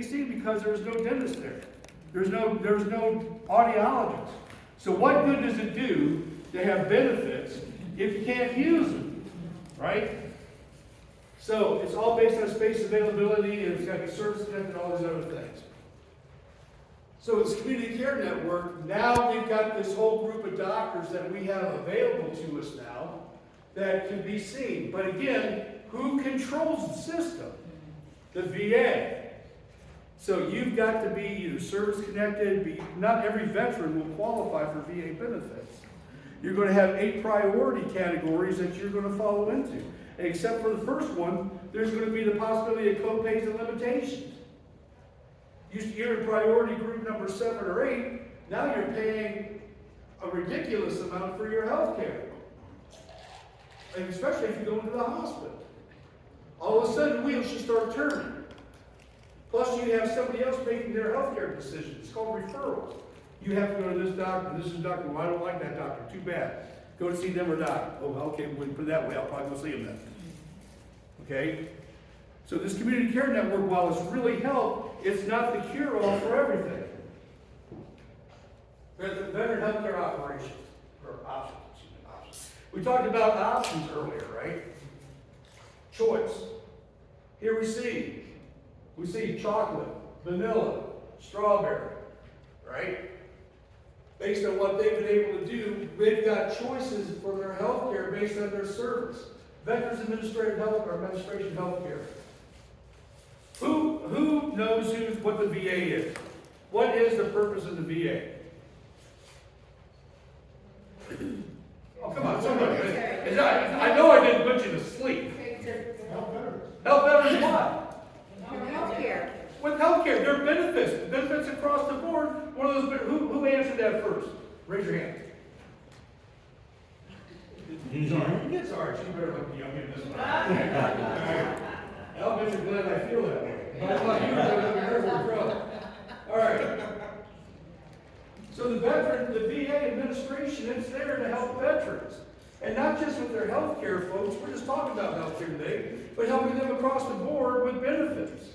seen because there's no dentist there. There's no audiologist. So what good does it do to have benefits if you can't use them, right? So it's all based on space availability, and it's got to be service connected and all these other things. So it's community care network. Now we've got this whole group of doctors that we have available to us now that can be seen. But again, who controls the system? The VA. So you've got to be either service connected, not every veteran will qualify for VA benefits. You're going to have 8 priority categories that you're going to follow into. Except for the first one, there's going to be the possibility of co-pays and limitations. You're in priority group number 7 or 8, now you're paying a ridiculous amount for your health care. And especially if you go into the hospital. All of a sudden, the wheels should start turning. Plus, you have somebody else making their health care decisions. It's called referrals. You have to go to this doctor, this is doctor. Well, I don't like that doctor. Too bad. Go to see them or die. Oh, okay, we'll put it that way. I'll probably go see them then. Okay? So this community care network, while it's really helped, it's not the cure-all for everything. There's the veteran healthcare operations, or options. We talked about options earlier, right? Choice. Here we see chocolate, vanilla, strawberry, right? Based on what they've been able to do, they've got choices for their health care based on their service. Veterans Administrative Health or Administration Health Care. Who knows what the VA is? What is the purpose of the VA? Oh, come on, somebody. I know I didn't put you to sleep. Help veterans what? Health care. With health care, there are benefits. Benefits across the board. One of those, who answered that first? Raise your hand. Sorry, she better look young in this one. I'll bet you're glad I feel that way. But I thought you were going to be careful in trouble. All right. So the VA administration is there to help veterans. And not just with their health care, folks. We're just talking about health care today, but helping them across the board with benefits.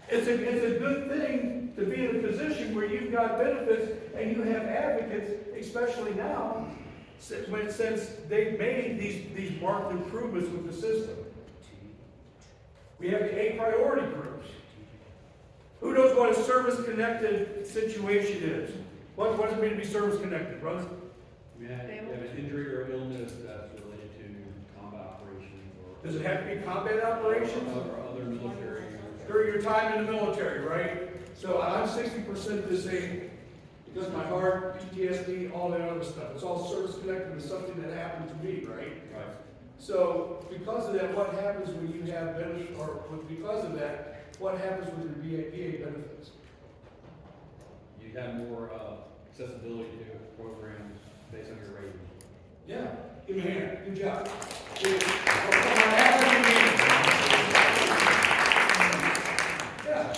It's a good thing to be in a position where you've got benefits and you have advocates, especially now, since they've made these marked improvements with the system. We have the 8 priority groups. Who knows what a service-connected situation is? What does it mean to be service-connected, brother? You have an injury or illness that's related to combat operations. Does it have to be combat operations? Or other military. During your time in the military, right? So I'm 60% disabled because of my heart, PTSD, all that other stuff. It's all service-connected to something that happened to me, right? Right. So because of that, what happens when you have benefits, or because of that, what happens with your VA benefits? You have more accessibility to programs based on your rating. Yeah, give me a hand. Good job. Yeah,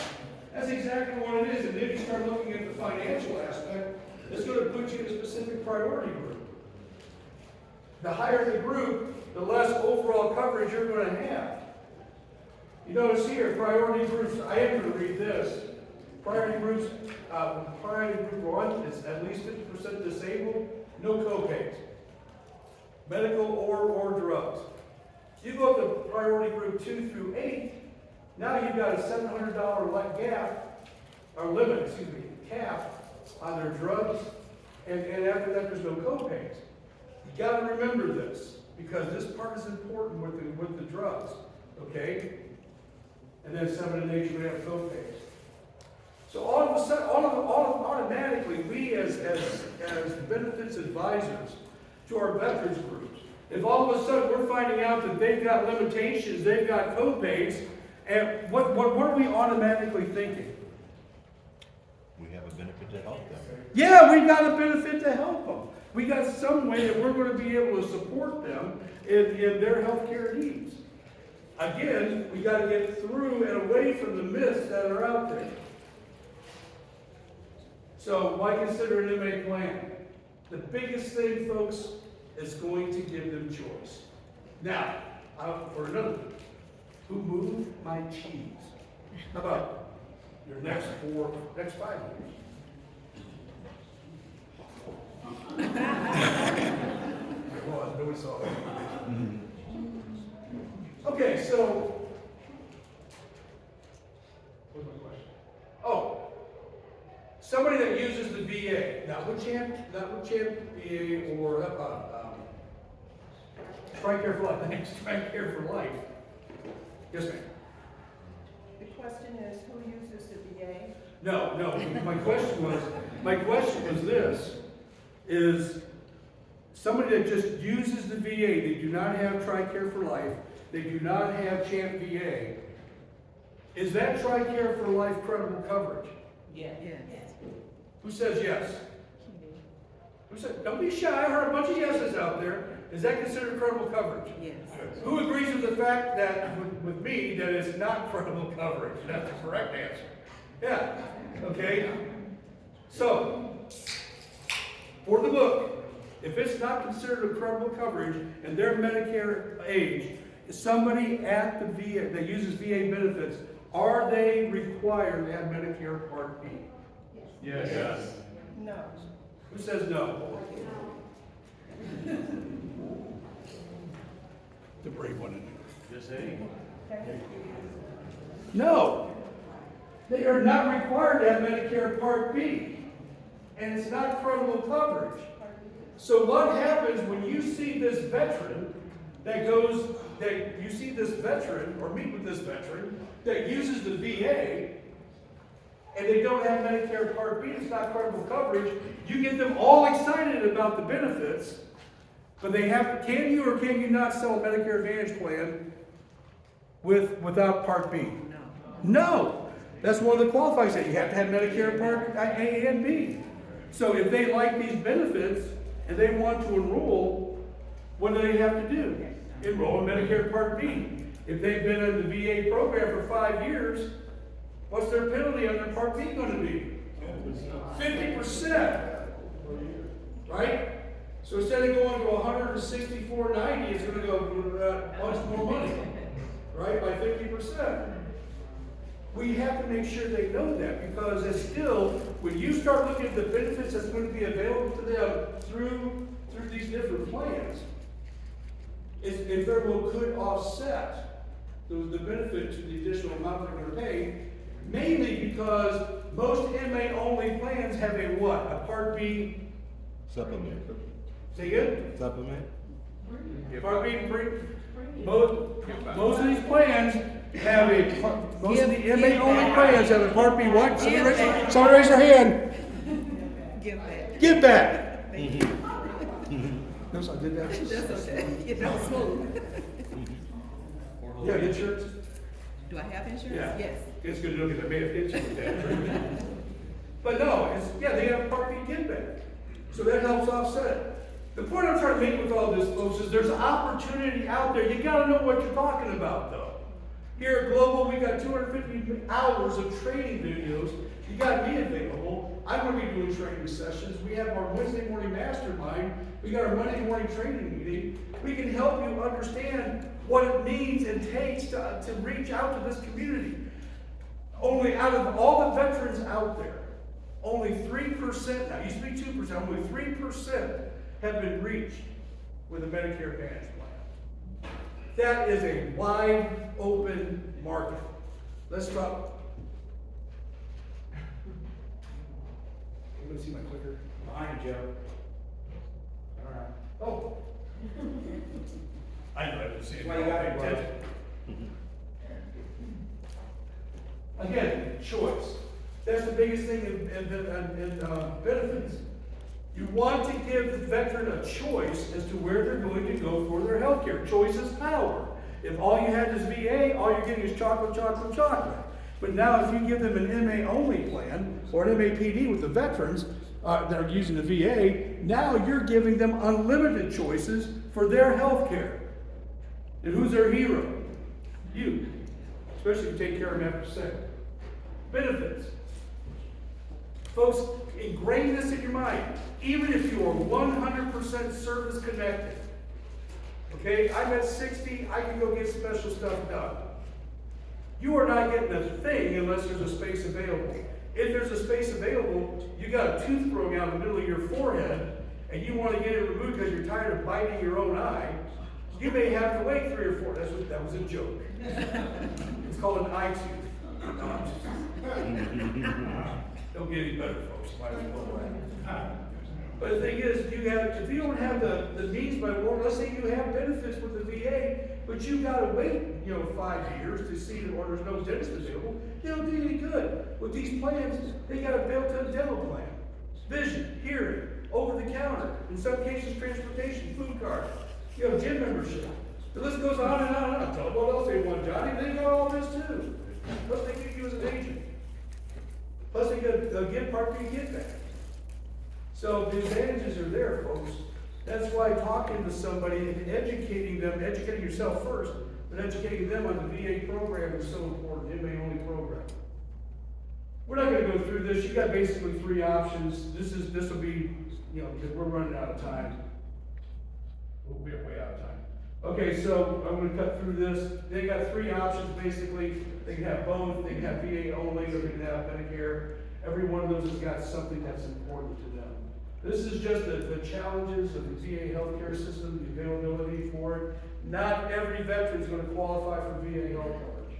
that's exactly what it is. And then you start looking at the financial aspect, it's going to put you in a specific priority group. The higher the group, the less overall coverage you're going to have. You notice here, priority groups, I am going to read this. Priority groups, priority group 1 is at least 50% disabled, no co-pays. Medical or drugs. You go to priority group 2 through 8, now you've got a $700 cap on their drugs, and after that there's no co-pays. You got to remember this, because this part is important with the drugs, okay? And then 7 and 8 you would have co-pays. So all of a sudden, automatically, we as benefits advisors to our veterans groups, if all of a sudden we're finding out that they've got limitations, they've got co-pays, and what are we automatically thinking? We have a benefit to help them. Yeah, we got a benefit to help them. We got some way that we're going to be able to support them in their health care needs. Again, we got to get through and away from the myths that are out there. So why consider an MA plan? The biggest thing, folks, is going to give them choice. Now, for another, who moved my cheese? How about your next 5 years. Nobody saw that. Okay, so, what's my question? Oh, somebody that uses the VA, not with Champ VA or TRICARE for Life, thanks, TRICARE for Life. Yes, ma'am. The question is, who uses the VA? No, my question was this, is somebody that just uses the VA, they do not have TRICARE for Life, they do not have Champ VA, is that TRICARE for Life credible coverage? Yes. Who says yes? Who said, don't be shy, I heard a bunch of yeses out there. Is that considered credible coverage? Yes. Who agrees with the fact that, with me, that it's not credible coverage? That's the correct answer. Yeah, okay. So, for the book, if it's not considered a credible coverage and they're Medicare age, somebody at the VA that uses VA benefits, are they required to have Medicare Part B? Yes. No. Who says no? The brave one in there. Just saying. No. They are not required to have Medicare Part B. And it's not credible coverage. So what happens when you see this veteran or meet with this veteran that uses the VA and they don't have Medicare Part B, it's not credible coverage, you get them all excited about the benefits, but can you or can you not sell a Medicare Advantage plan without Part B? No. That's one of the qualifiers that you have to have Medicare Part A and B. So if they like these benefits and they want to enroll, what do they have to do? Enroll in Medicare Part B. If they've been in the VA program for 5 years, what's their penalty on their Part B going to be? 50%. Right? So instead of going to $164.90, it's going to go much more money. Right? By 50%. We have to make sure they know that, because it's still, when you start looking at the benefits that's going to be available to them through these different plans, it very well could offset the benefit to the additional amount they're going to pay, mainly because most MA-only plans have a what? A Part B? Supplement. Say again? Supplement? Part B, most of these plans have most of the MA-only plans have a Part B what? Somebody raise their hand. Give back. Give back. Thank you. Notice I did that. That's okay. It was smooth. Yeah, insurance? Do I have insurance? Yeah. Yes. It's good to know because I may have hit you with that. But no, they have Part B give back. So that helps offset it. The point I'm trying to make with all this, folks, is there's opportunity out there. You gotta know what you're talking about, though. Here at Global, we got 250 hours of training videos. You gotta be available. I'm gonna be doing training sessions. We have our Wednesday morning mastermind. We got our Monday morning training meeting. We can help you understand what it means and takes to reach out to this community. Only out of all the veterans out there, only 3%, now it used to be 2%, only 3% have been reached with a Medicare Advantage plan. That is a wide open market. Let's talk. Anybody see my clicker? Behind you, Joe. All right. Oh. I know I didn't see it. Why you got it, bro? Attention. Again, choice. That's the biggest thing in benefits. You want to give the veteran a choice as to where they're going to go for their health care. Choice is power. If all you had is VA, all you're getting is chocolate, chocolate, chocolate. But now if you give them an MA-only plan, or an MAPD with the veterans that are using the VA, now you're giving them unlimited choices for their health care. And who's their hero? You. Especially if you take care of them after sick. Benefits. Folks, ingrain this in your mind. Even if you are 100% service connected. Okay, I'm at 60, I can go get special stuff done. You are not getting a thing unless there's a space available. If there's a space available, you got a tooth growing out in the middle of your forehead, and you want to get it removed because you're tired of biting your own eye, you may have to wait 3 or 4. That was a joke. It's called an eye tooth. Don't get any better, folks. Might as well laugh. But the thing is, if you don't have the means by law, let's say you have benefits with the VA, but you gotta wait, 5 years to see that, or there's no dentist available, they don't do you any good. With these plans, they got a built-in dental plan, vision, hearing, over the counter, in some cases transportation, food card, gym membership. The list goes on and on and on. Tell them what else they want, Johnny. They got all this too. Plus they get you as an agent. Plus they get Part B get back. So the advantages are there, folks. That's why talking to somebody and educating them, educating yourself first, but educating them on the VA program is so important. MA-only program. We're not going to go through this. You got basically 3 options. This will be, because we're running out of time. We'll be way out of time. Okay, so I'm going to cut through this. They got 3 options basically. They can have both. They can have VA only, or they can have Medicare. Every one of those has got something that's important to them. This is just the challenges of the VA healthcare system, the availability for it. Not every veteran is going to qualify for VA health coverage.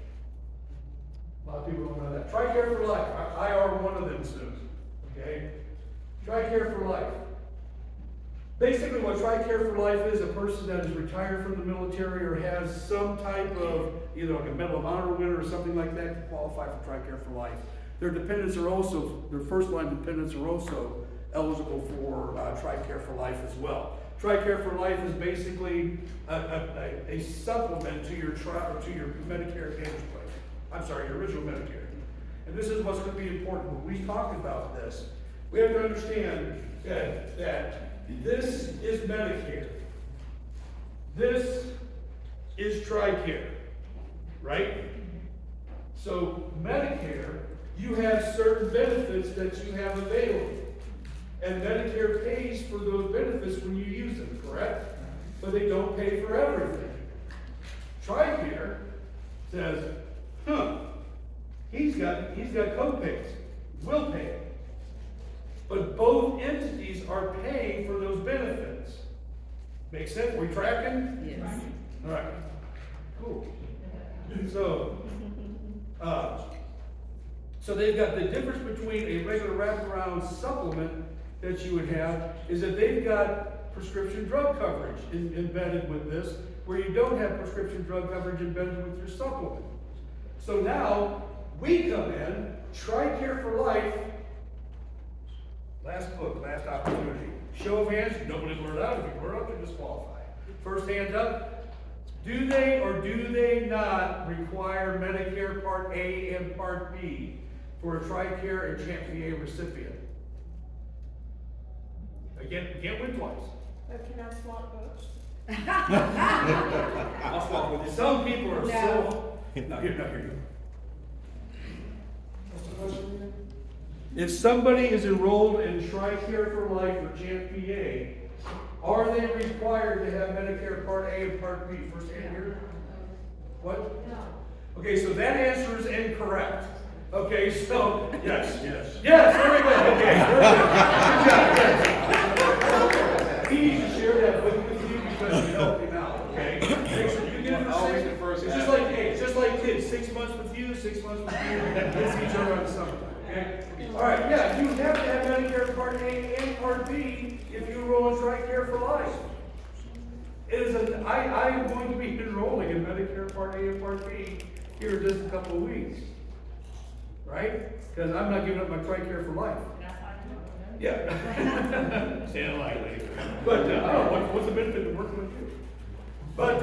A lot of people don't know that. TRICARE for Life. I are one of them soon. Okay? TRICARE for Life. Basically what TRICARE for Life is, a person that is retired from the military or has some type of, either like a Medal of Honor winner or something like that, can qualify for TRICARE for Life. Their dependents are also, their first line dependents are also eligible for TRICARE for Life as well. TRICARE for Life is basically a supplement to your Medicare Advantage plan. I'm sorry, your original Medicare. And this is what's going to be important. When we talk about this, we have to understand that this is Medicare. This is TRICARE, right? So Medicare, you have certain benefits that you have available. And Medicare pays for those benefits when you use them, correct? But they don't pay for everything. TRICARE says, he's got co-pays, will pay. But both entities are paying for those benefits. Make sense? We tracking? Yes. All right. Cool. So they've got the difference between a regular wraparound supplement that you would have is that they've got prescription drug coverage embedded with this, where you don't have prescription drug coverage embedded with your supplement. So now we come in, TRICARE for Life. Last book, last opportunity. Show of hands, nobody's learned out. If you learn out, you're disqualified. First hand up. Do they or do they not require Medicare Part A and Part B for a TRICARE and CHAMP VA recipient? Again, can't win twice. Can I swap books? I'll swap with you. Some people are No. so. No, here you go. What's the question again? If somebody is enrolled in TRICARE for Life or CHAMP VA, are they required to have Medicare Part A and Part B? First hand here? What? No. Okay, so that answer is incorrect. Okay, so, yes. Yes, there we go. Okay, very good. Good job, yes. He needs to share that with you because you helped him out, okay? Make sure you get it for 6. It's just like kids, 6 months with you, 6 months with you, and it's each other on the summer, okay? All right, yeah, you have to have Medicare Part A and Part B if you enroll in TRICARE for Life. I am going to be enrolling in Medicare Part A and Part B here in just a couple of weeks. Right? Because I'm not giving up my TRICARE for Life. Yeah. Stand lightly. But, I don't know, what's the benefit of working with you? But,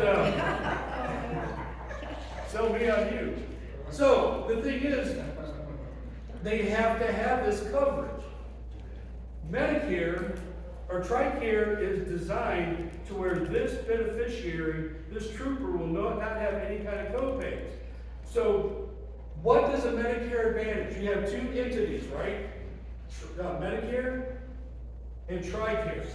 sell me on you. So, the thing is, they have to have this coverage. Medicare, or TRICARE is designed to where this beneficiary, this trooper will not have any kind of copays. So, what does a Medicare Advantage? You have 2 entities, right? Medicare and TRICARE.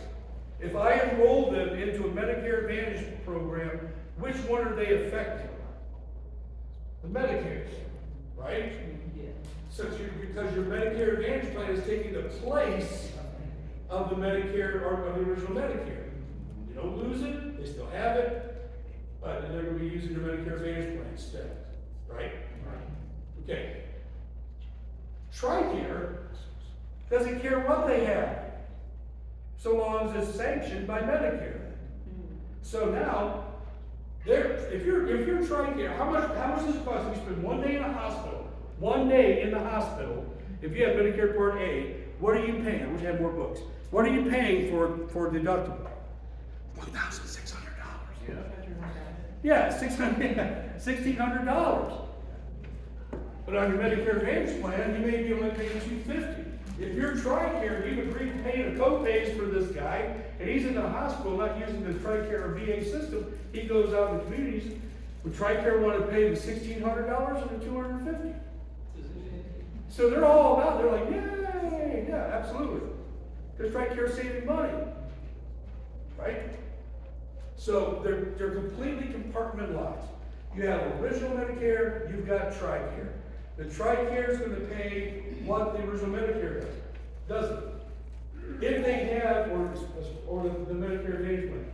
If I enroll them into a Medicare Advantage program, which one are they affecting? the Medicare, right? Because your Medicare Advantage plan is taking the place of the Medicare, or of the original Medicare. You don't lose it, they still have it, but they're gonna be using your Medicare Advantage plan instead, right? Okay. TRICARE doesn't care what they have, so long as it's sanctioned by Medicare. So now, if you're TRICARE, how much does it cost if you spend 1 day in a hospital? 1 day in the hospital, if you have Medicare Part A, what are you paying? I wish I had more books. What are you paying for deductible? $1,600. Yeah, $1,600. But on your Medicare Advantage plan, you may be only paying $250. If you're TRICARE, you've agreed to pay the co-pays for this guy, and he's in the hospital not using the TRICARE or VA system, he goes out in the communities. Would TRICARE want to pay the $1,600 or the $250? So they're all about, they're like, yay, yeah, absolutely. Because TRICARE's saving money, right? So they're completely compartmentalized. You have original Medicare, you've got TRICARE. The TRICARE is going to pay what the original Medicare doesn't. If they have, or the Medicare Advantage plan,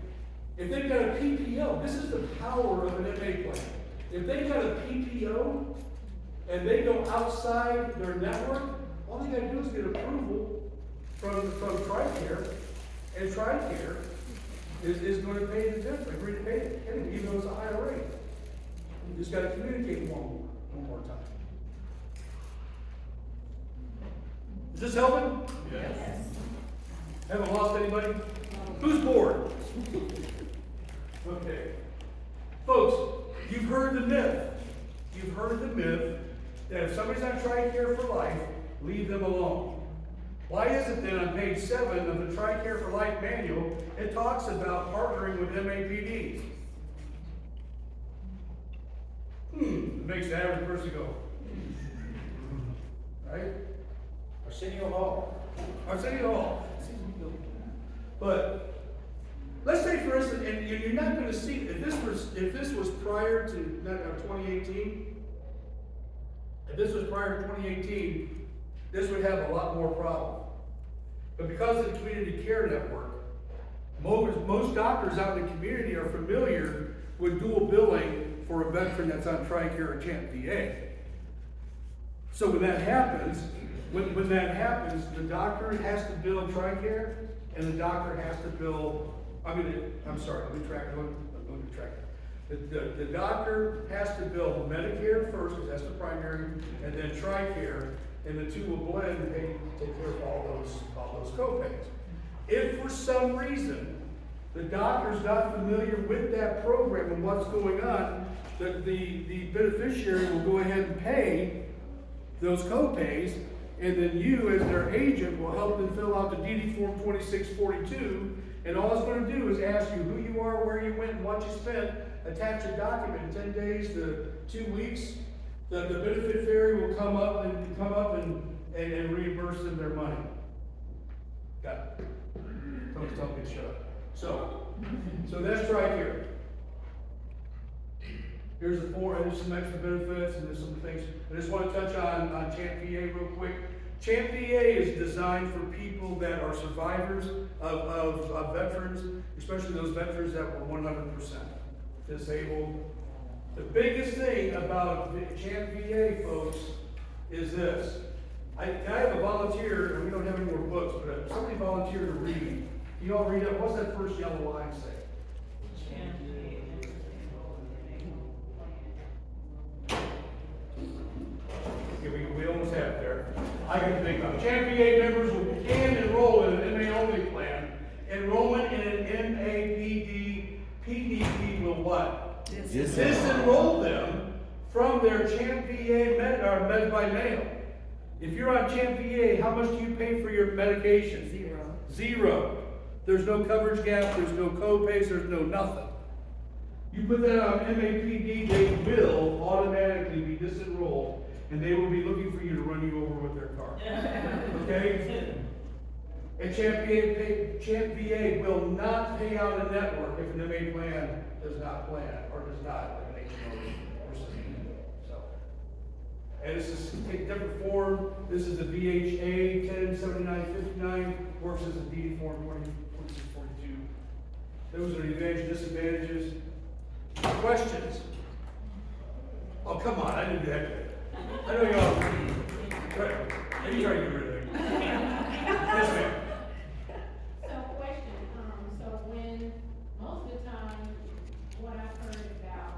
if they've got a PPO, this is the power of an MA plan. If they've got a PPO and they go outside their network, all they got to do is get approval from TRICARE, and TRICARE is going to pay the difference, agree to pay it, anyway, even though it's a higher rate. You just got to communicate one more time. Is this helping? Yes. Haven't lost anybody? Who's bored? Okay. Folks, you've heard the myth. You've heard the myth that if somebody's on TRICARE for life, leave them alone. Why is it then on page 7 of the TRICARE for Life manual, it talks about partnering with MAPDs? It makes the average person go. Right? Arsenio Hall. Arsenio Hall. But let's say, for instance, and you're not going to see, if this was prior to 2018, if this was prior to 2018, this would have a lot more problem. But because of the Community Care Network, most doctors out in the community are familiar with dual billing for a veteran that's on TRICARE or CHAMP VA. So when that happens, the doctor has to bill TRICARE, and the doctor has to bill, let me track it. The doctor has to bill Medicare first, because that's the primary, and then TRICARE, and the two will blend and take care of all those co-pays. If for some reason the doctor's not familiar with that program and what's going on, the beneficiary will go ahead and pay those co-pays, and then you, as their agent, will help them fill out the DD Form 2642, and all it's going to do is ask you who you are, where you went, and what you spent, attach a document in 10 days to 2 weeks. The benefit fairy will come up and reimburse them their money. Got it. Don't tell me to shut up. So that's TRICARE. Here's the form, and there's some extra benefits, and there's some things. I just want to touch on CHAMP VA real quick. CHAMP VA is designed for people that are survivors of veterans, especially those veterans that were 100% disabled. The biggest thing about CHAMP VA, folks, is this. I have a volunteer, and we don't have any more books, but if somebody volunteered to read. You all read it? What's that first yellow line say? Okay, we almost have it there. I can think about it. CHAMP VA members can enroll in an MA-only plan. Enrollment in an MAPD, PDP will what? Disenroll them from their CHAMP VA med by mail. If you're on CHAMP VA, how much do you pay for your medication? Zero. There's no coverage gap, there's no co-pays, there's no nothing. You put that on MAPD, they will automatically be disenrolled, and they will be looking for you to run you over with their car. Okay? And CHAMP VA will not pay out a network if an MA plan does not plan, or does not, like an HMO or something. So, And this is a different form. This is the VHA 107959, works as a DD form 2642. Those are the advantages, disadvantages. Questions? Oh, come on, I didn't do that good. I know y'all. Right. You try to get rid of it. Yes, ma'am. So question, so when, most of the time, what I've heard about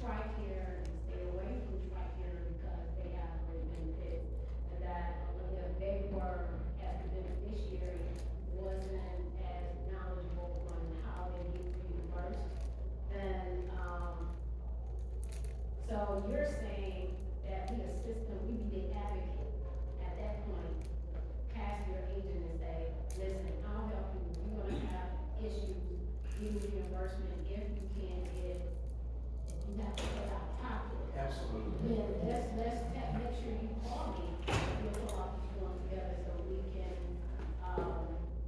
TRICARE, stay away from TRICARE because they have great benefits. And that if they were, as the beneficiary, wasn't as knowledgeable on how they get reimbursed. And, so you're saying that we assist them, we be the advocate at that point, pass your agent and say, listen, I'll help you, you're gonna have issues, getting reimbursement if you can't get, you have to pay out of pocket. Absolutely. Then make sure you call me, we'll pull off each one together so we can,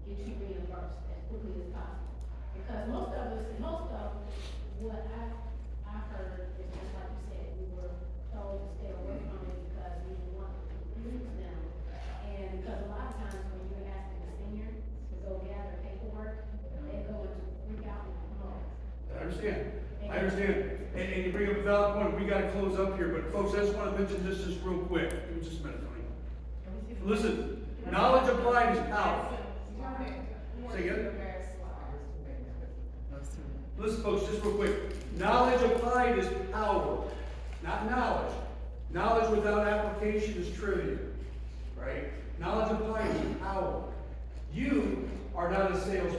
get you reimbursed as quickly as possible. Because most of what I've heard is just like you said, we were told to stay away from it because we want to lose them. And because a lot of times when you're asking a senior to go gather paperwork, they go into freak out and promote. I understand. And you bring up a valid point. We gotta close up here, but folks, I just wanna mention this just real quick. Give me just a minute, Tony. Listen, knowledge applied is power. Say again? Listen, folks, just real quick. Knowledge applied is power, not knowledge. Knowledge without application is trivia, right? Knowledge applied is power. You are not a salesperson.